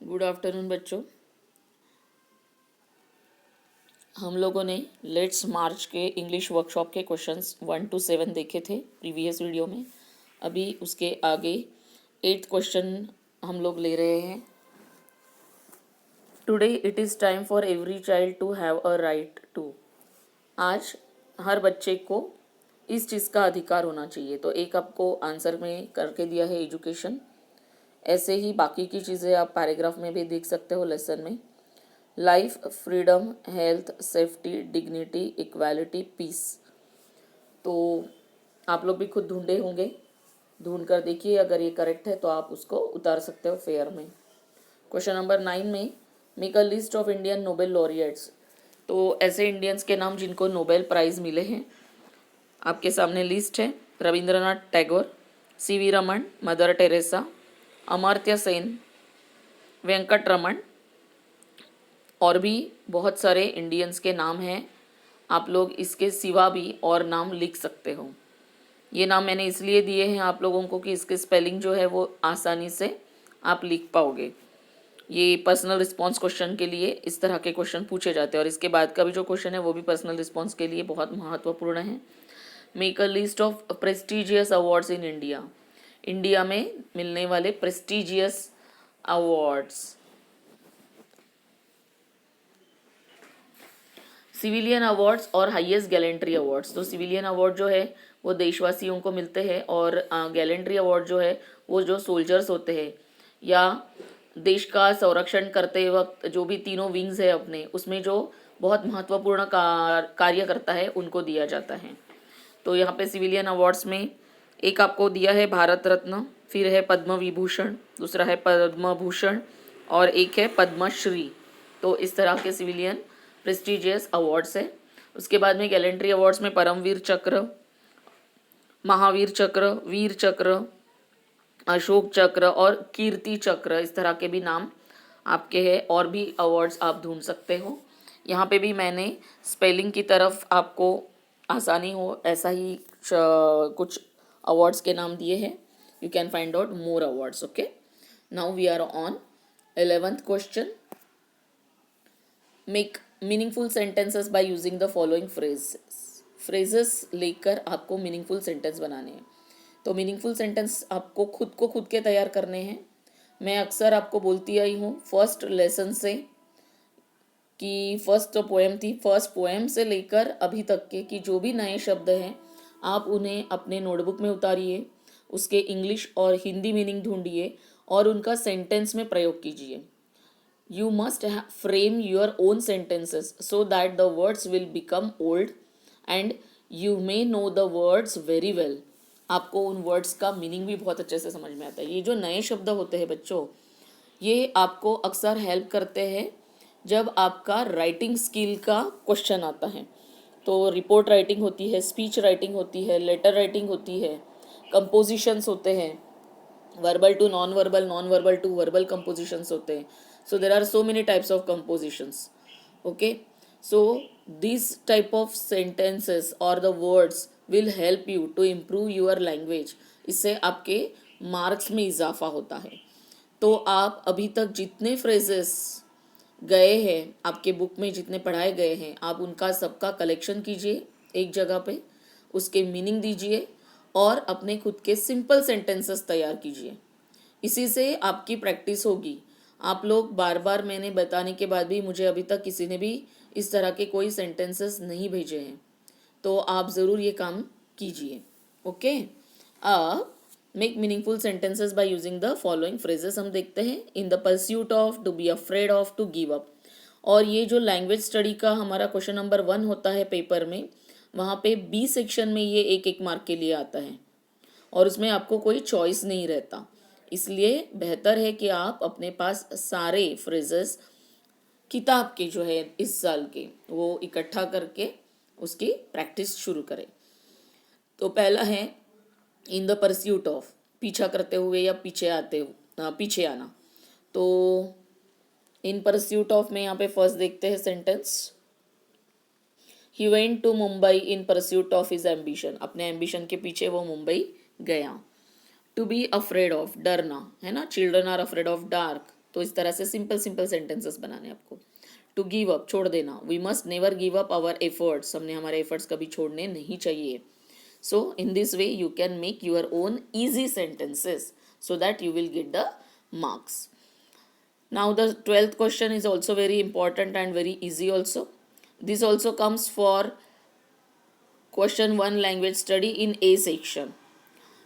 Good afternoon बच्चों। हम लोगों ने लेट्स मार्च के इंग्लिश वर्कशॉप के क्वेश्चंस 1 to 7 देखे थे प्रीवियस वीडियो में। अभी उसके आगे 8th क्वेश्चन हम लोग ले रहे हैं। Today it is time for every child to have a right to. आज हर बच्चे को इस चीज़ का अधिकार होना चाहिए। तो एक आपको आंसर में करके दिया है एजुकेशन। ऐसे ही बाकी की चीज़ें आप पैराग्राफ में भी देख सकते हो लेसन में। Life, freedom, health, safety, dignity, equality, peace. तो आप लोग भी खुद ढूंढे होंगे, ढूंढ कर देखिए, अगर ये करेक्ट है तो आप उसको उतार सकते हो फेयर में। क्वेश्चन नंबर 9 में make a list of Indian Nobel laureates. तो ऐसे इंडियंस के नाम जिनको नोबेल प्राइज़ मिले हैं आपके सामने लिस्ट है। रविंद्रनाथ टैगोर, सीवी रमन, मदर टेरेसा, अमर्त्य सेन, वेंकट रमन, और भी बहुत सारे इंडियंस के नाम हैं। आप लोग इसके सिवा भी और नाम लिख सकते हो। ये नाम मैंने इसलिए दिए हैं आप लोगों को कि इसके स्पेलिंग जो है वो आसानी से आप लिख पाओगे। ये पर्सनल रिस्पॉन्स क्वेश्चन के लिए इस तरह के क्वेश्चन पूछे जाते हैं, और इसके बाद का भी जो क्वेश्चन है वो भी पर्सनल रिस्पॉन्स के लिए बहुत महत्वपूर्ण है। Make a list of prestigious awards in India. India में मिलने वाले प्रेस्टिजियस अवार्ड्स। सिविलियन अवार्ड्स और हाईएस्ट गैलेंट्री अवार्ड्स। तो सिविलियन अवार्ड जो है वो देशवासियों को मिलते हैं, और गैलेंट्री अवार्ड जो है वो जो सोल्जर्स होते हैं या देश का संरक्षण करते वक्त जो भी तीनों विंग्स है अपने, उसमें जो बहुत महत्वपूर्ण कार्य करता है उनको दिया जाता है। तो यहाँ पे सिविलियन अवार्ड्स में एक आपको दिया है भारत रत्न, फिर है पद्म विभूषण, दूसरा है पद्म भूषण, और एक है पद्मश्री। तो इस तरह के सिविलियन प्रेस्टिजियस अवार्ड्स है। उसके बाद में गैलेंट्री अवार्ड्स में परमवीर चक्र, महावीर चक्र, वीर चक्र, अशोक चक्र और कीर्ति चक्र, इस तरह के भी नाम आपके हैं। और भी अवार्ड्स आप ढूंढ सकते हो। यहाँ पे भी मैंने स्पेलिंग की तरफ आपको आसानी हो ऐसा ही कुछ अवार्ड्स के नाम दिए हैं। You can find out more awards. Okay, now we are on 11th question. Make meaningful sentences by using the following phrases लेकर आपको मीनिंगफुल सेंटेंस बनाने हैं। तो मीनिंगफुल सेंटेंस आपको खुद के तैयार करने हैं। मैं अक्सर आपको बोलती आई हूँ फर्स्ट लेसन से कि फर्स्ट जो पोएम थी, फर्स्ट पोएम से लेकर अभी तक के कि जो भी नए शब्द हैं आप उन्हें अपने नोटबुक में उतारिए, उसके इंग्लिश और हिंदी मीनिंग ढूंढिए और उनका सेंटेंस में प्रयोग कीजिए। You must frame your own sentences so that the words will become old and you may know the words very well. आपको उन वर्ड्स का मीनिंग भी बहुत अच्छे से समझ में आता है। ये जो नए शब्द होते हैं बच्चों, ये आपको अक्सर हेल्प करते हैं जब आपका राइटिंग स्किल का क्वेश्चन आता है। तो रिपोर्ट राइटिंग होती है, स्पीच राइटिंग होती है, लेटर राइटिंग होती है, कंपोजिशंस होते हैं, verbal to non verbal, non verbal to verbal compositions होते हैं। So there are so many types of compositions. Okay, so this type of sentences और the words will help you to improve your language. इससे आपके marks में इजाफा होता है। तो आप अभी तक जितने फ्रेजेस गए हैं आपके बुक में, जितने पढ़ाए गए हैं, आप उनका सबका कलेक्शन कीजिए एक जगह पे, उसके मीनिंग दीजिए और अपने खुद के सिंपल सेंटेंसेस तैयार कीजिए। इसी से आपकी प्रैक्टिस होगी। आप लोग बार बार मैंने बताने के बाद भी मुझे अभी तक किसी ने भी इस तरह के कोई सेंटेंसेस नहीं भेजे हैं, तो आप ज़रूर ये काम कीजिए। ओके, अब make meaningful sentences by using the following phrases हम देखते हैं। In the pursuit of, to be afraid of, to give up. और ये जो लैंग्वेज स्टडी का हमारा क्वेश्चन नंबर 1 होता है पेपर में, वहाँ पे बी सेक्शन में ये एक एक मार्क के लिए आता है और उसमें आपको कोई चॉइस नहीं रहता। इसलिए बेहतर है कि आप अपने पास सारे फ्रेजेस किताब के जो है इस साल के वो इकट्ठा करके उसकी प्रैक्टिस शुरू करें। तो पहला है इन द परस्यूट ऑफ, पीछा करते हुए या पीछे आना। तो इन परस्यूट ऑफ में यहाँ पे फर्स्ट देखते हैं sentence. He went to Mumbai in pursuit of his ambition. अपने एम्बिशन के पीछे वो मुंबई गया। टू बी अफ्रेड ऑफ, डरना है ना, children are afraid of dark, तो इस तरह से सिंपल सिंपल सेंटेंसेस बनाने आपको। टू गिव अप, छोड़ देना। We must never give up our efforts, हमने हमारे एफर्ट्स कभी छोड़ने नहीं चाहिए। So in this way you can make your own easy sentences so that you will get the marks. Now the 12th question is also very important and very easy also. This also comes for question 1 language study in A section.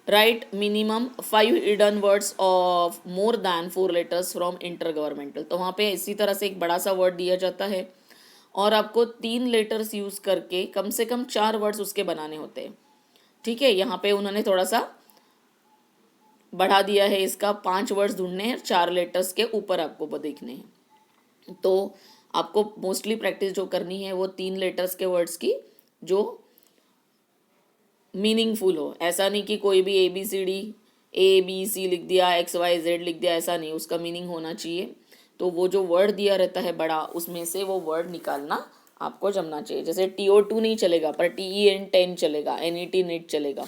Write minimum 5 hidden words of more than 4 letters from intergovernmental. तो वहाँ पे इसी तरह से एक बड़ा सा word दिया जाता है और आपको 3 लेटर्स यूज करके कम से कम 4 वर्ड्स उसके बनाने होते हैं। ठीक है, यहाँ पे उन्होंने थोड़ा सा बढ़ा दिया है, इसका 5 वर्ड्स ढूंढने हैं, 4 लेटर्स के ऊपर आपको वो देखने हैं। तो आपको मोस्टली प्रैक्टिस जो करनी है वो 3 लेटर्स के वर्ड्स की जो मीनिंगफुल हो। ऐसा नहीं कि कोई भी ABCD लिख दिया, XYZ लिख दिया, ऐसा नहीं, उसका मीनिंग होना चाहिए। तो वो जो वर्ड दिया रहता है बड़ा, उसमें से वो वर्ड निकालना आपको जमना चाहिए। जैसे TO2 नहीं चलेगा पर TEN10 चलेगा, NET नेट चलेगा।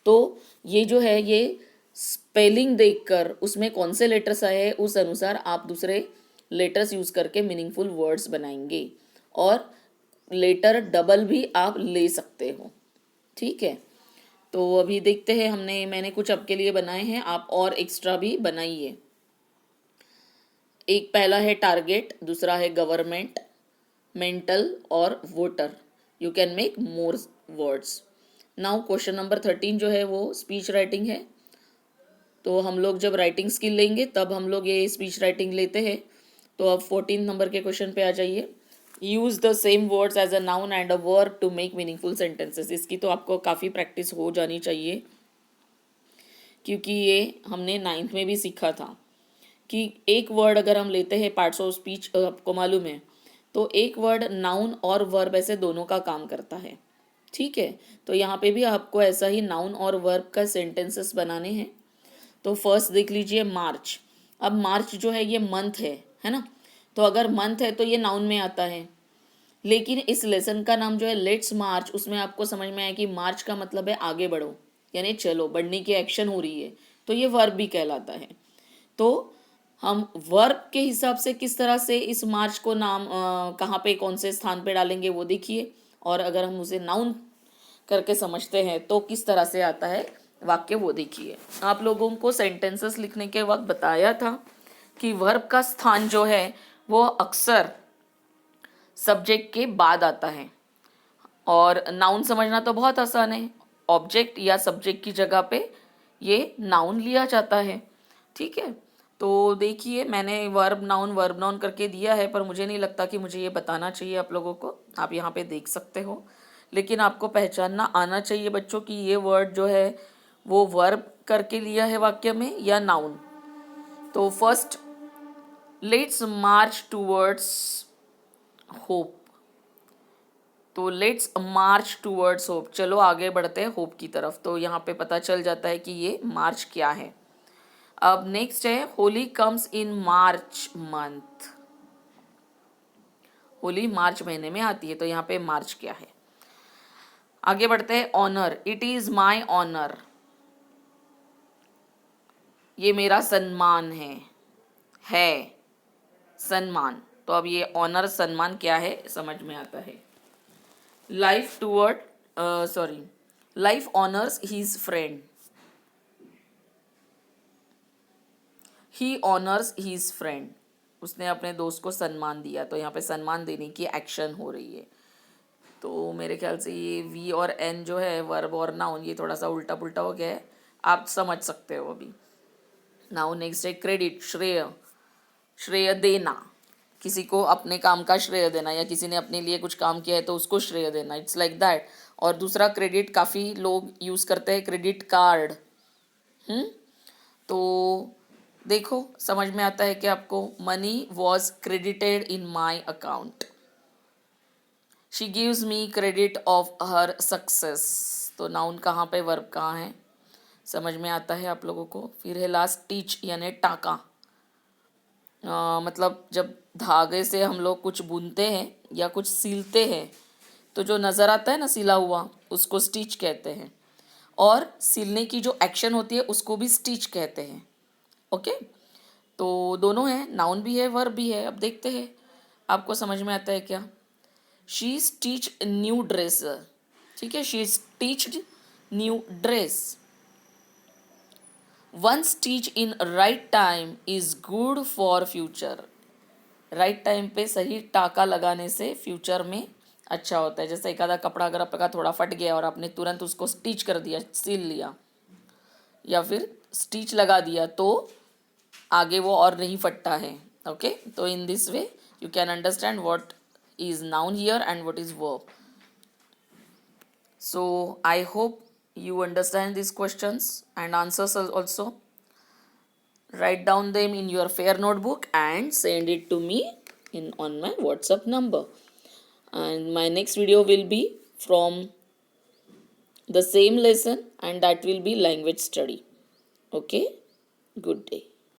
तो ये जो है ये स्पेलिंग देखकर उसमें कौन से लेटर्स आए हैं उस अनुसार आप दूसरे लेटर्स यूज करके मीनिंगफुल वर्ड्स बनाएंगे और लेटर डबल भी आप ले सकते हो। ठीक है, तो अभी देखते हैं, मैंने कुछ आपके लिए बनाए हैं, आप और एक्स्ट्रा भी बनाइए। एक पहला है टारगेट, दूसरा है गवर्नमेंट, मेंटल और voter. You can make more words. Now question number 13 जो है वो स्पीच राइटिंग है। तो हम लोग जब राइटिंग स्किल लेंगे तब हम लोग ये स्पीच राइटिंग लेते हैं। तो अब 14 नंबर के क्वेश्चन पे आ जाइए। Use the same words as a noun and a verb to make meaningful sentences. इसकी तो आपको काफ़ी प्रैक्टिस हो जानी चाहिए क्योंकि ये हमने 9th में भी सीखा था कि एक वर्ड अगर हम लेते हैं पार्ट्स ऑफ स्पीच, आपको मालूम है, तो एक वर्ड नाउन और वर्ब ऐसे दोनों का काम करता है। ठीक है, तो यहाँ पे भी आपको ऐसा ही नाउन और वर्ब का सेंटेंसेस बनाने हैं। तो फर्स्ट देख लीजिए मार्च। अब मार्च जो है ये मंथ है ना, तो अगर मंथ है तो ये नाउन में आता है। लेकिन इस लेसन का नाम जो है लेट्स मार्च, उसमें आपको समझ में आया कि मार्च का मतलब है आगे बढ़ो, यानी चलो, बढ़ने की एक्शन हो रही है, तो ये वर्ब भी कहलाता है। तो हम वर्ब के हिसाब से किस तरह से इस मार्च को नाम कहाँ पे कौन से स्थान पे डालेंगे वो देखिए, और अगर हम उसे नाउन करके समझते हैं तो किस तरह से आता है वाक्य वो देखिए। आप लोगों को सेंटेंसेस लिखने के वक्त बताया था कि वर्ब का स्थान जो है वो अक्सर सब्जेक्ट के बाद आता है और नाउन समझना तो बहुत आसान है, ऑब्जेक्ट या सब्जेक्ट की जगह पे ये नाउन लिया जाता है। ठीक है, तो देखिए मैंने वर्ब नाउन करके दिया है, पर मुझे नहीं लगता कि मुझे ये बताना चाहिए आप लोगों को। आप यहाँ पे देख सकते हो, लेकिन आपको पहचानना आना चाहिए बच्चों कि ये वर्ड जो है वो वर्ब करके लिया है वाक्य में या नाउन। तो first, let's March towards hope. तो लेट्स मार्च टूवर्ड्स होप, चलो आगे बढ़ते हैं होप की तरफ। तो यहाँ पे पता चल जाता है कि ये मार्च क्या है। अब नेक्स्ट है Holi comes in March month. Holi March महीने में आती है, तो यहाँ पे मार्च क्या है। आगे बढ़ते हैं honour, it is my honour, ये मेरा सम्मान है सम्मान। तो अब ये ऑनर सम्मान क्या है समझ में आता है। लाइफ ऑनर्स हीज फ्रेंड, ही ऑनर्स हीज फ्रेंड, उसने अपने दोस्त को सम्मान दिया। तो यहाँ पे सम्मान देने की एक्शन हो रही है। तो मेरे ख्याल से ये वी और एन जो है वर्ब और नाउन, ये थोड़ा सा उल्टा पुल्टा हो गया है, आप समझ सकते हो अभी। नाउ नेक्स्ट है क्रेडिट, श्रेय देना, किसी को अपने काम का श्रेय देना, या किसी ने अपने लिए कुछ काम किया है तो उसको श्रेय देना, इट्स लाइक दैट। और दूसरा क्रेडिट काफ़ी लोग यूज़ करते हैं, क्रेडिट कार्ड। तो देखो समझ में आता है कि आपको, money was credited in my account, she gives me credit of her success. तो नाउन कहाँ पे, वर्ब कहाँ है, समझ में आता है आप लोगों को। फिर है लास्ट टीच, यानी टाका। मतलब जब धागे से हम लोग कुछ बुनते हैं या कुछ सीलते हैं तो जो नज़र आता है ना सिला हुआ, उसको स्टिच कहते हैं, और सिलने की जो एक्शन होती है उसको भी स्टिच कहते हैं। ओके, तो दोनों है, नाउन भी है वर्ब भी है. अब देखते हैं आपको समझ में आता है क्या. She stitch new dress. ठीक है, she stitched new dress. One stitch in right time is good for future. Right time पे सही टाका लगाने से फ्यूचर में अच्छा होता है. जैसे एक आधा कपड़ा अगर आपका थोड़ा फट गया और आपने तुरंत उसको स्टिच कर दिया, सिल लिया या फिर स्टिच लगा दिया, तो आगे वो और नहीं फटता है. ओके, तो इन this way you can understand what is noun here and what is verb. So I hope you understand these questions and answers also. Write down them in your fair notebook and send it to me in on my WhatsApp number. And my next video will be from the same lesson, and that will be language study. Okay, good day.